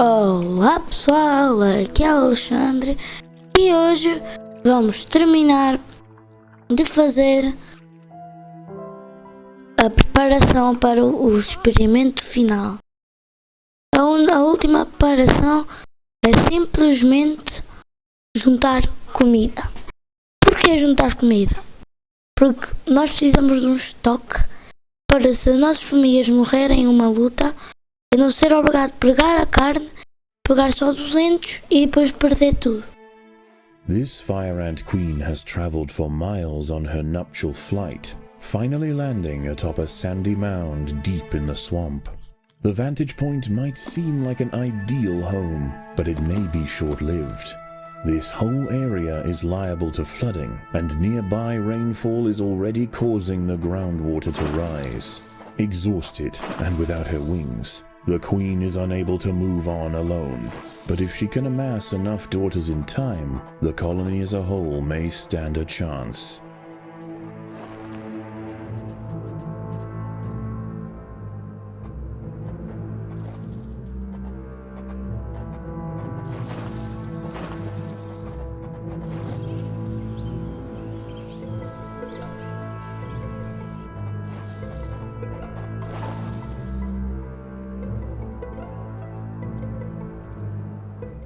Olá pessoal, aqui é o Alexandre e hoje vamos terminar de fazer a preparação para o experimento final. A última preparação é simplesmente juntar comida. Porquê juntar comida? Porque nós precisamos de um estoque para, se as nossas famílias morrerem em uma luta, eu não ser obrigado a pegar a carne, pegar só 200 e depois perder tudo. This fire ant queen has traveled for miles on her nuptial flight, finally landing atop a sandy mound deep in the swamp. The vantage point might seem like an ideal home, but it may be short-lived. This whole area is liable to flooding, and nearby rainfall is already causing the groundwater to rise. Exhausted and without her wings, the queen is unable to move on alone. But if she can amass enough daughters in time, the colony as a whole may stand a chance.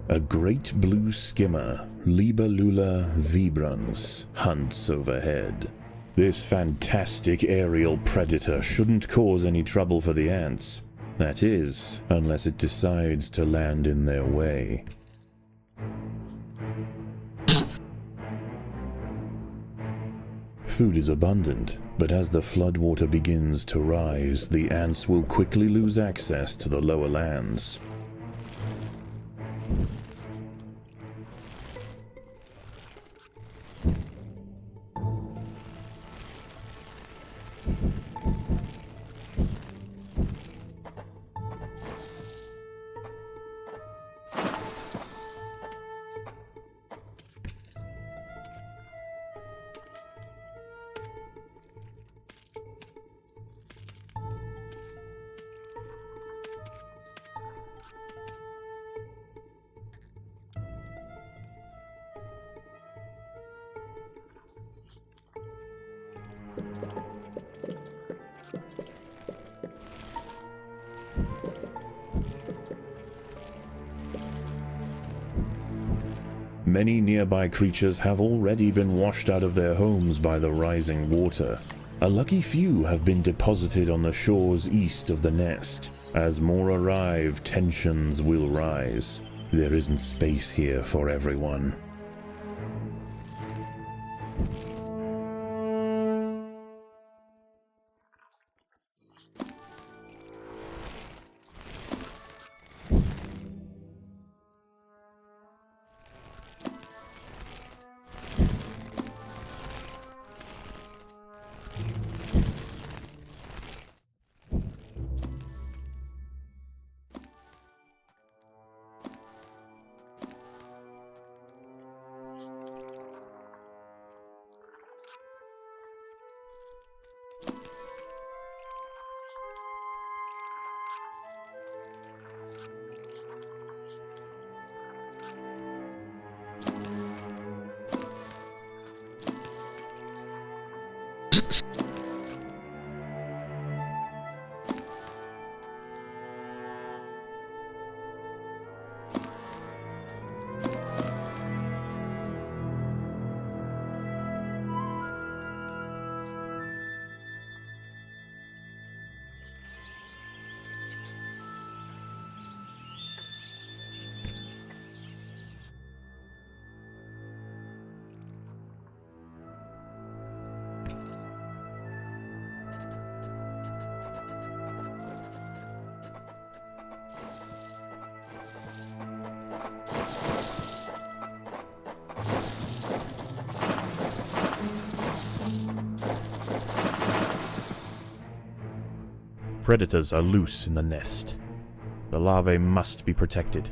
A great blue skimmer, Libellula vibrans, hunts overhead. This fantastic aerial predator shouldn't cause any trouble for the ants. That is, unless it decides to land in their way. Food is abundant, but as the floodwater begins to rise, the ants will quickly lose access to the lower lands. Many nearby creatures have already been washed out of their homes by the rising water. A lucky few have been deposited on the shores east of the nest. As more arrive, tensions will rise. There isn't space here for everyone. Predators are loose in the nest. The larvae must be protected.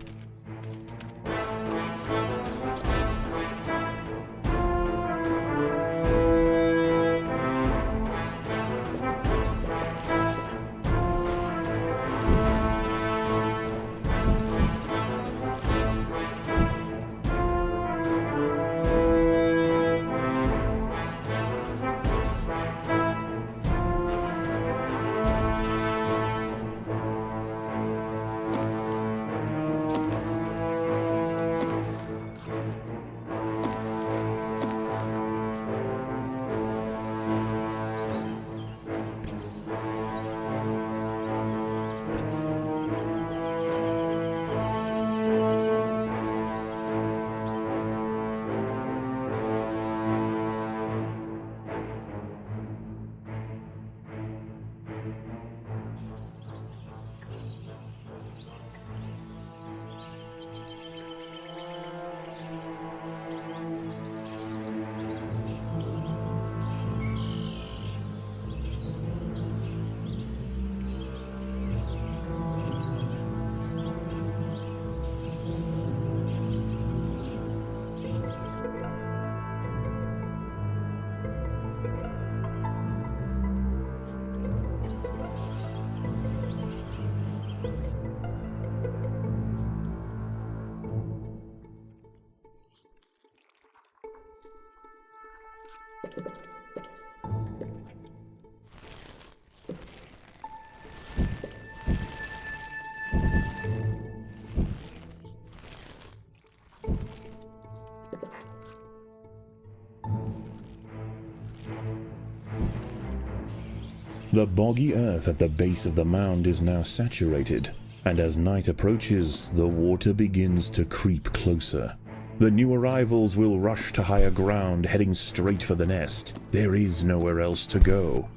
The boggy earth at the base of the mound is now saturated, and as night approaches, the water begins to creep closer. The new arrivals will rush to higher ground, heading straight for the nest. There is nowhere else to go.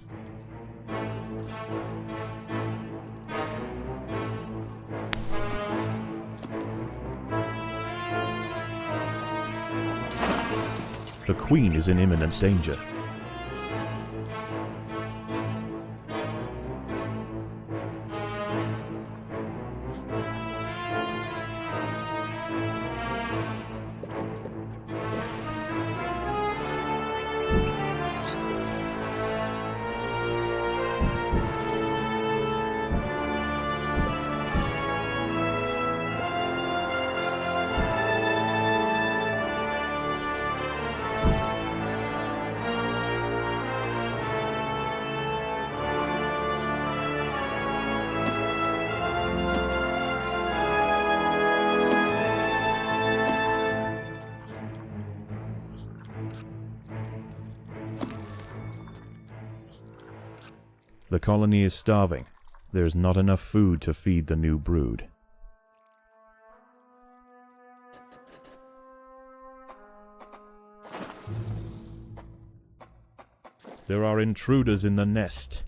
The queen is in imminent danger. The colony is starving. There's not enough food to feed the new brood. There are intruders in the nest.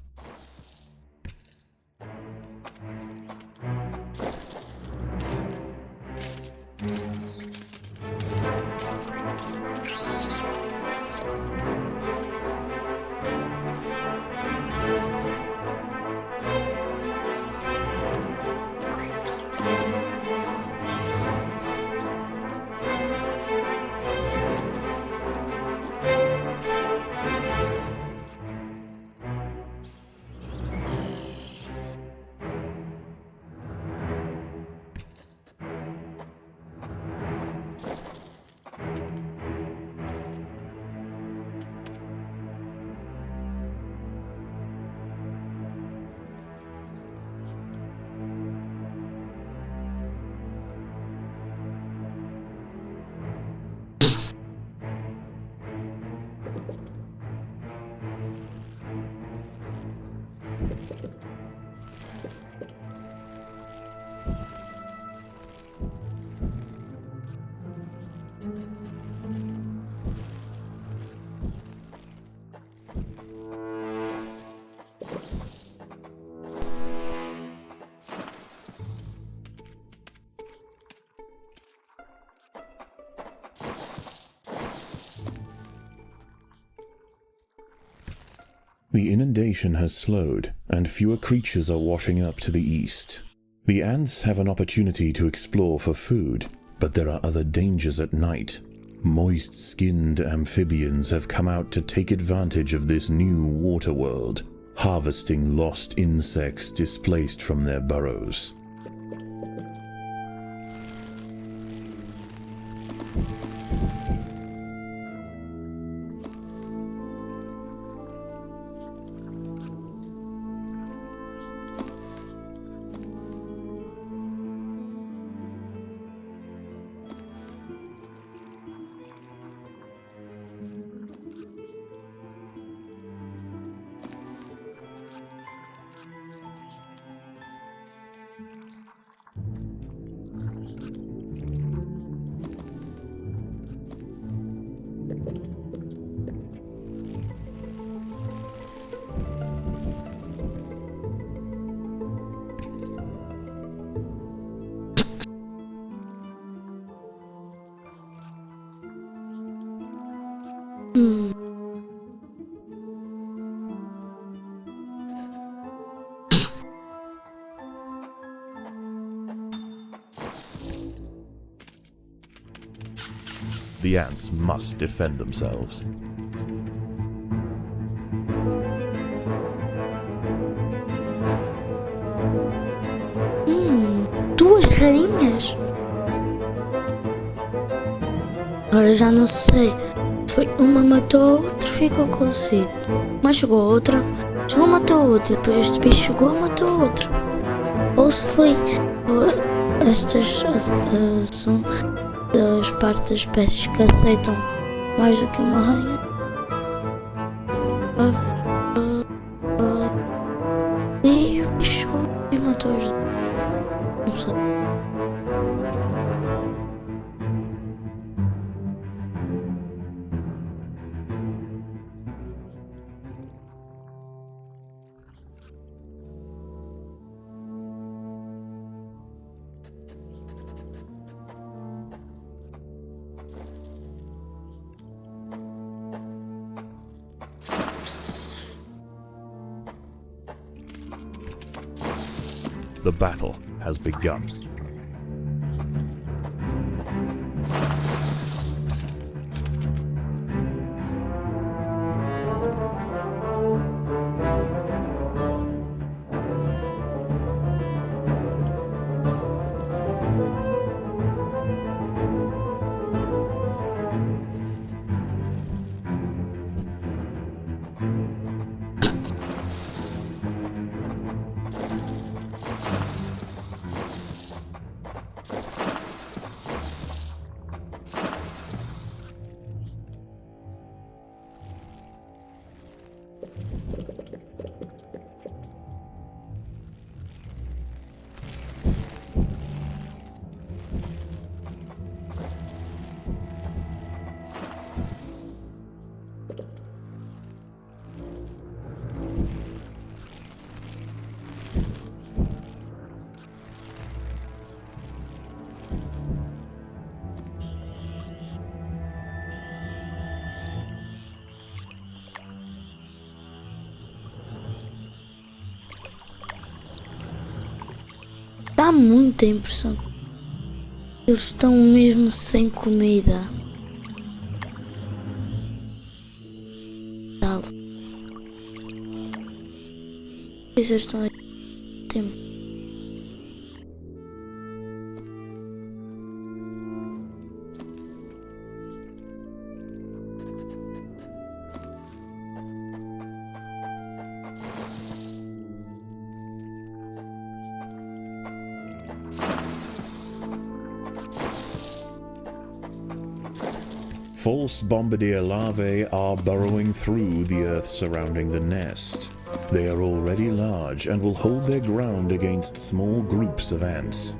The inundation has slowed, and fewer creatures are washing up to the east. The ants have an opportunity to explore for food, but there are other dangers at night. Moist-skinned amphibians have come out to take advantage of this new water world, harvesting lost insects displaced from their burrows. The ants must defend themselves. Duas rainhas? Agora já não sei. foi uma matou a outra, ficou com o sede. Mas chegou a outra, chegou a matou a outra, depois este bicho chegou a matou a outra. Ou se foi, estas são das partes das espécies que aceitam mais do que uma rainha. E o bicho chegou e matou os dois. Não sei. The battle has begun. Dá muita impressão. Eles estão mesmo sem comida. Eles estão aí tempo. False bombardier larvae are burrowing through the earth surrounding the nest. They are already large and will hold their ground against small groups of ants.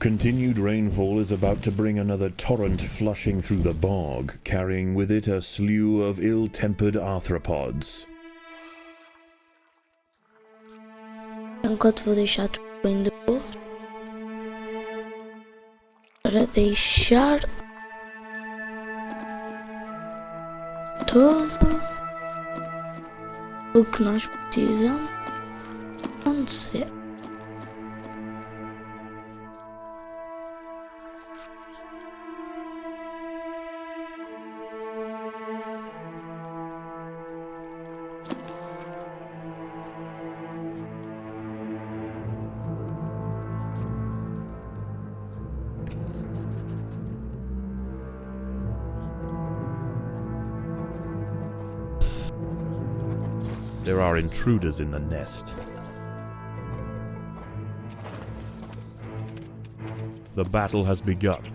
Continued rainfall is about to bring another torrent flushing through the bog, carrying with it a slew of ill-tempered arthropods. Enquanto vou deixar tudo bem de boa. Para deixar tudo o que nós precisamos acontecer. There are intruders in the nest. The battle has begun.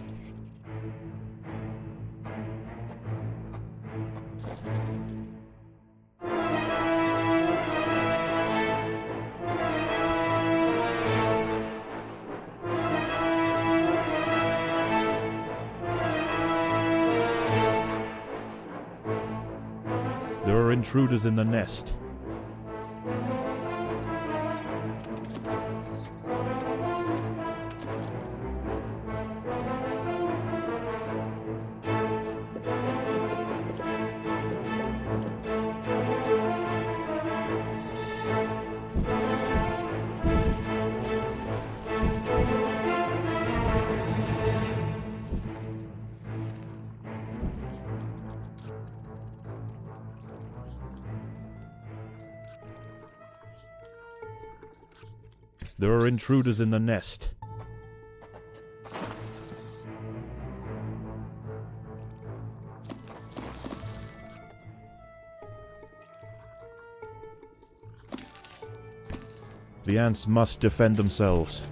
There are intruders in the nest. There are intruders in the nest. The ants must defend themselves.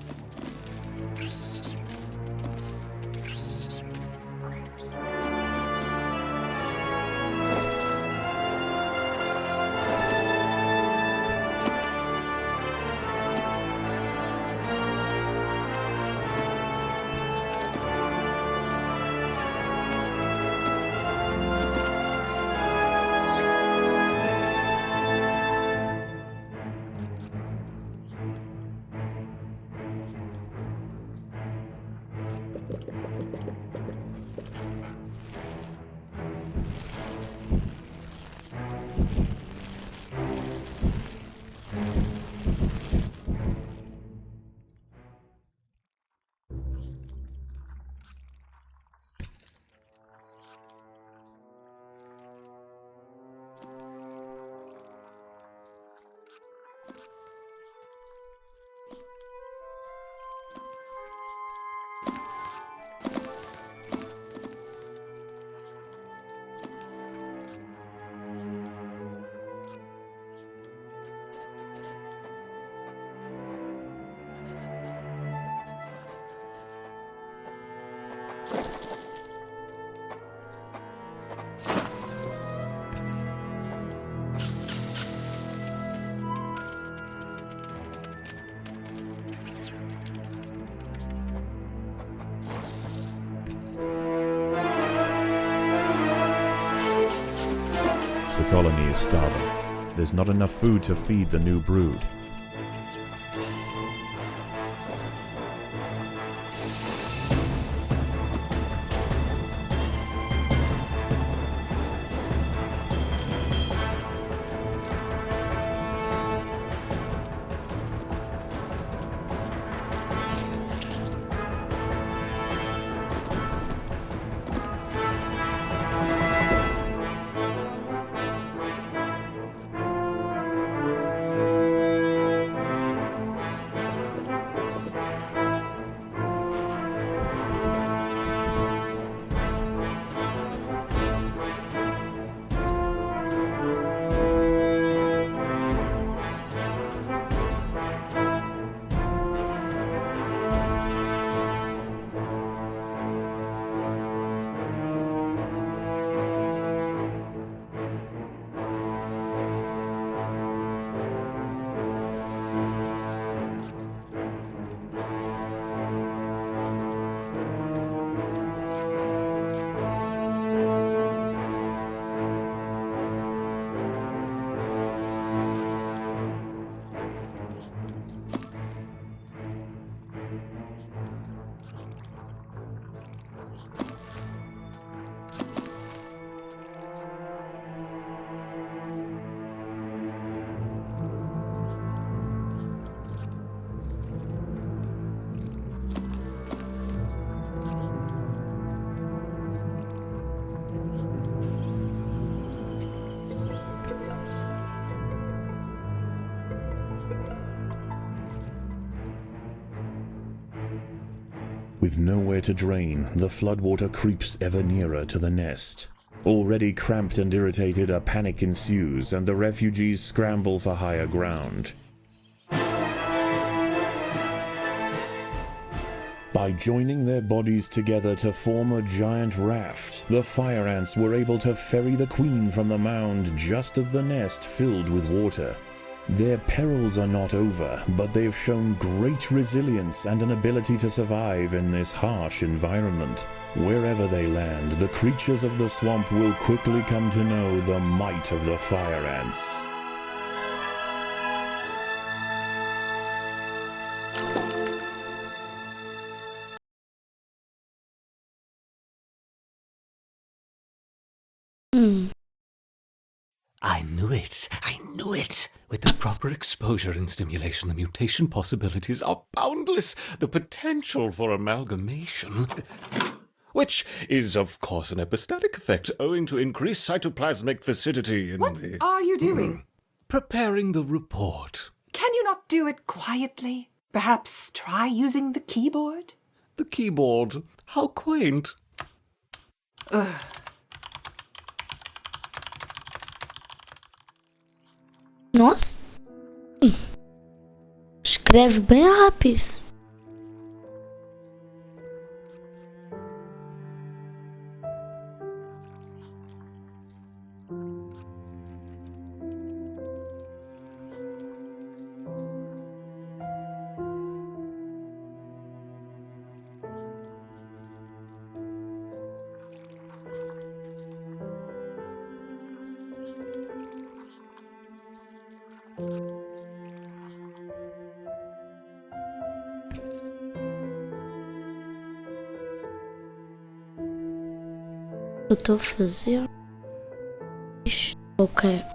The colony is starving. There's not enough food to feed the new brood. With nowhere to drain, the floodwater creeps ever nearer to the nest. Already cramped and irritated, a panic ensues, and the refugees scramble for higher ground. By joining their bodies together to form a giant raft, the fire ants were able to ferry the queen from the mound just as the nest filled with water. Their perils are not over, but they've shown great resilience and an ability to survive in this harsh environment. Wherever they land, the creatures of the swamp will quickly come to know the might of the fire ants. I knew it! I knew it! With the proper exposure and stimulation, the mutation possibilities are boundless. The potential for amalgamation, which is, of course, an epistatic effect owing to increased cytoplasmic viscidity in What the... are you doing? Preparing the report. Can you not do it quietly? Perhaps try using the keyboard? The keyboard. How quaint. Nossa. Escreve bem rápido. Eu estou a fazer isto. Ok.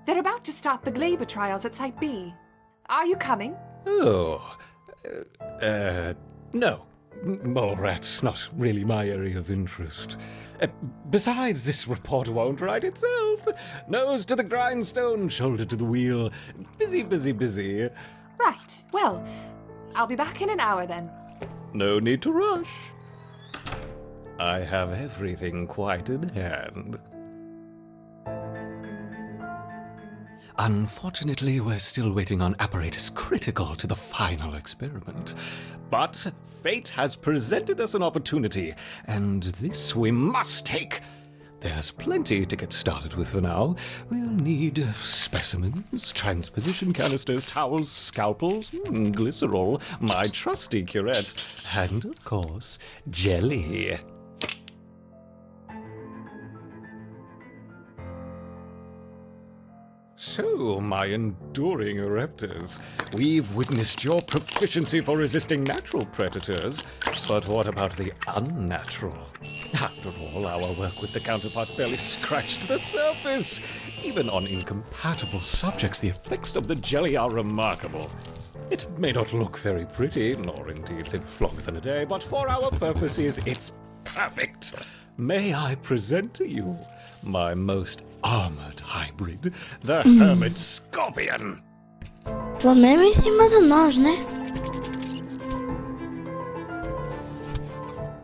They're about to start the Glaber trials at Site B. Are you coming? Oh, no. Mole rats, not really my area of interest. Besides, this report won't write itself. Nose to the grindstone, shoulder to the wheel. Busy, busy, busy. Right. Well, I'll be back in an hour then. No need to rush. I have everything quite in hand. Unfortunately, we're still waiting on apparatus critical to the final experiment. But fate has presented us an opportunity, and this we must take. There's plenty to get started with for now. We'll need specimens, transposition canisters, towels, scalpels, glycerol, my trusty curette, and, of course, jelly. So, my enduring Ereptors, we've witnessed your proficiency for resisting natural predators, but what about the unnatural? After all, our work with the counterparts barely scratched the surface. Even on incompatible subjects, the effects of the jelly are remarkable. It may not look very pretty, nor indeed live longer than a day, but for our purposes, it's perfect. May I present to you my most armored hybrid, the Hermit Scorpion? Tô mesmo em cima de nós, né?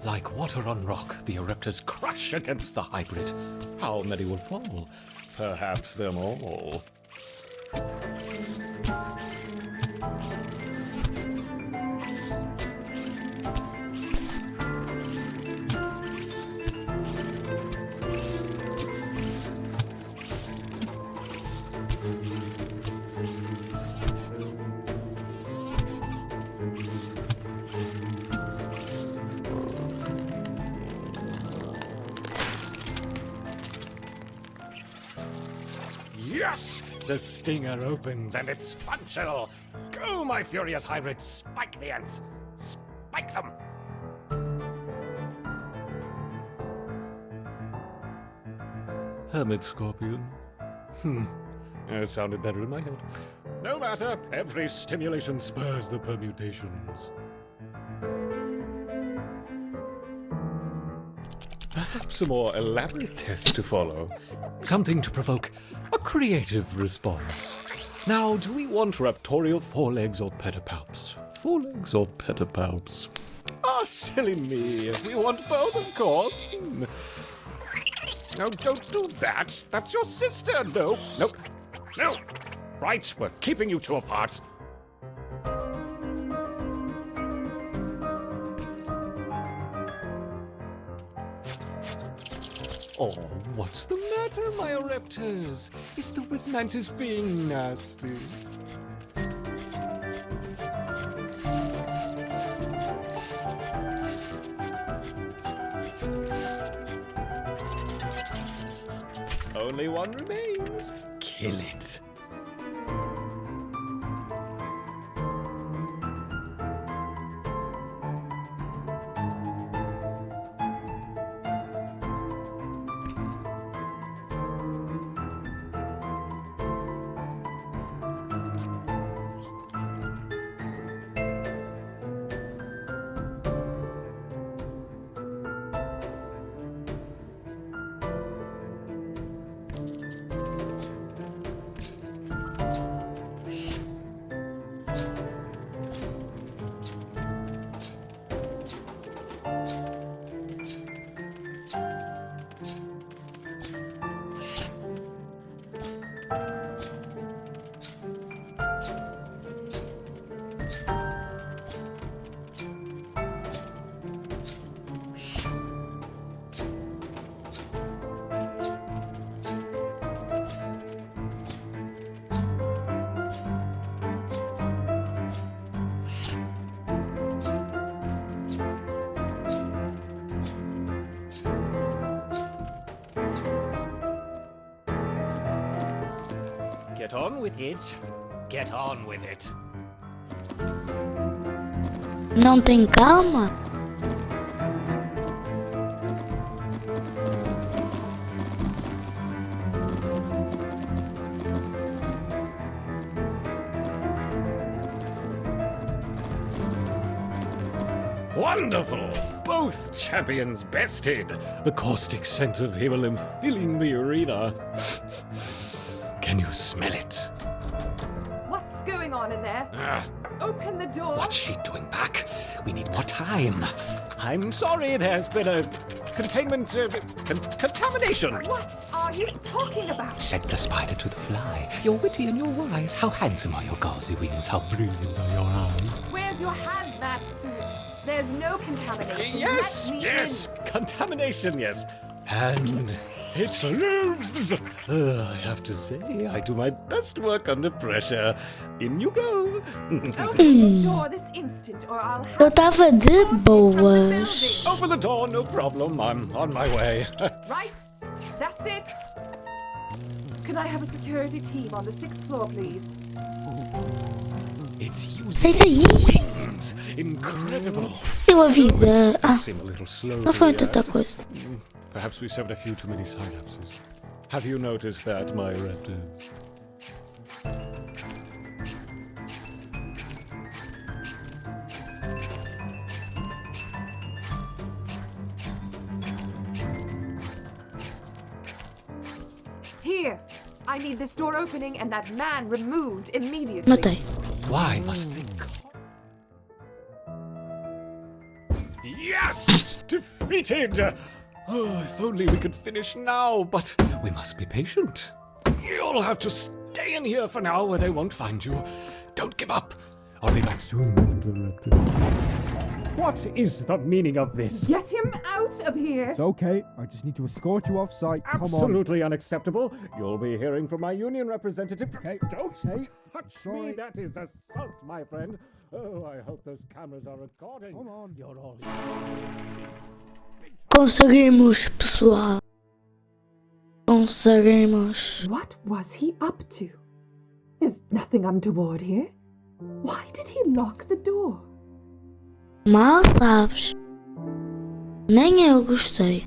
Like water on rock, the Ereptors crush against the hybrid. How many will fall? Perhaps them all. Yes! The stinger opens and it's functional! Go, my furious hybrid! Spike the ants! Spike them! Hermit Scorpion. It sounded better in my head. No matter, every stimulation spurs the permutations. Perhaps a more elaborate test to follow. Something to provoke a creative response. Now, do we want raptorial forelegs or pedipalps? Forelegs or pedipalps? Ah, silly me. We want both, of course. No, don't do that. That's your sister. No, no, no. Right, we're keeping you two apart. Oh, what's the matter, my raptors? Is the wig mantis being nasty? Only one remains. Kill it. Get on with it. Get on with it. Não tem calma? Wonderful! Both champions bested. The caustic scent of hemolymph filling the arena. Can you smell it? What's going on in there? Open the door. What's she doing back? We need more time. I'm sorry, there's been a containment contamination. What are you talking about? Said the spider to the fly. You're witty and you're wise. How handsome are your gauzy wings? How brilliant are your eyes? Where's your hazmat suit? There's no contamination. Yes, Let me yes, contamination, yes. And it lives. I have to say, I do my best work under pressure. In you go. in. Open the door this instant, or I'll have Eu tava de boas. Open the door, no problem. I'm on my way. Right? That's it. Can I have a security team on the 6th floor, please? It's Sai daí! wings. Incredible. Eu avisei. Ah, Seem a little slow. não foi to tanta react. coisa. Perhaps we suffered a few too many synapses. Have you noticed that, my raptor? Here. I need this door opening and that man removed immediately. Notei. Why must they Yes! Defeated! Oh, if only we could finish now, but we must be patient. You'll have to stay in here for now where they won't find you. Don't give up. I'll be back soon, Interrupted. What is the meaning of this? Get him out of here. It's okay. I just need to escort you off site. Come on. Absolutely unacceptable. You'll be hearing from my union representative. Hey, Don't hey, touch sorry. me. That is assault, my friend. Oh, I hope those cameras are recording. Come on. You're all Conseguimos, pessoal. Conseguimos. What was he up to? There's nothing untoward here. Why did he lock the door? Mal sabes. Nem eu gostei.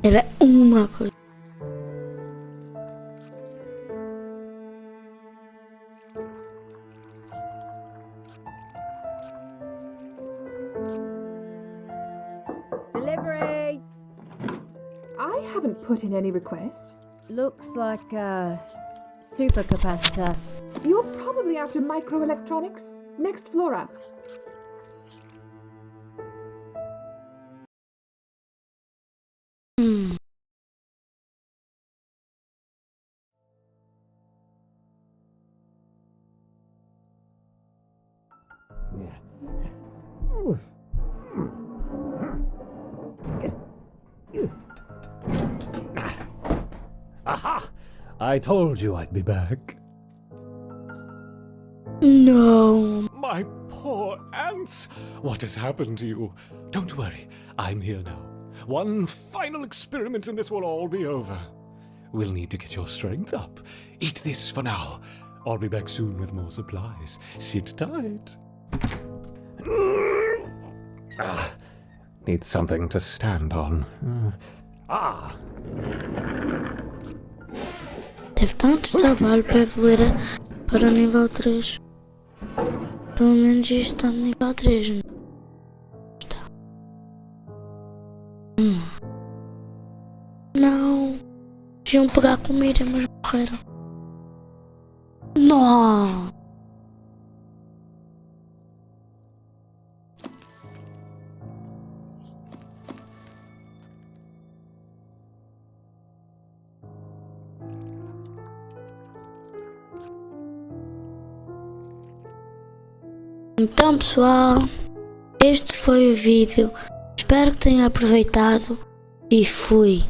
Era uma coisa. Delivery! I haven't put in any request. Looks like a supercapacitor. You're probably after microelectronics. Next floor up. Aha! I told you I'd be back. No. My poor ants! What has happened to you? Don't worry, I'm here now. One final experiment and this will all be over. We'll need to get your strength up. Eat this for now. I'll be back soon with more supplies. Sit tight. Need something to stand on. Teve tanto trabalho para evoluir para o nível 3. Pelo menos isto está no nível 3. Não está. Não. Iam pegar comida, mas morreram. Não. Então pessoal, este foi o vídeo, espero que tenham aproveitado e fui!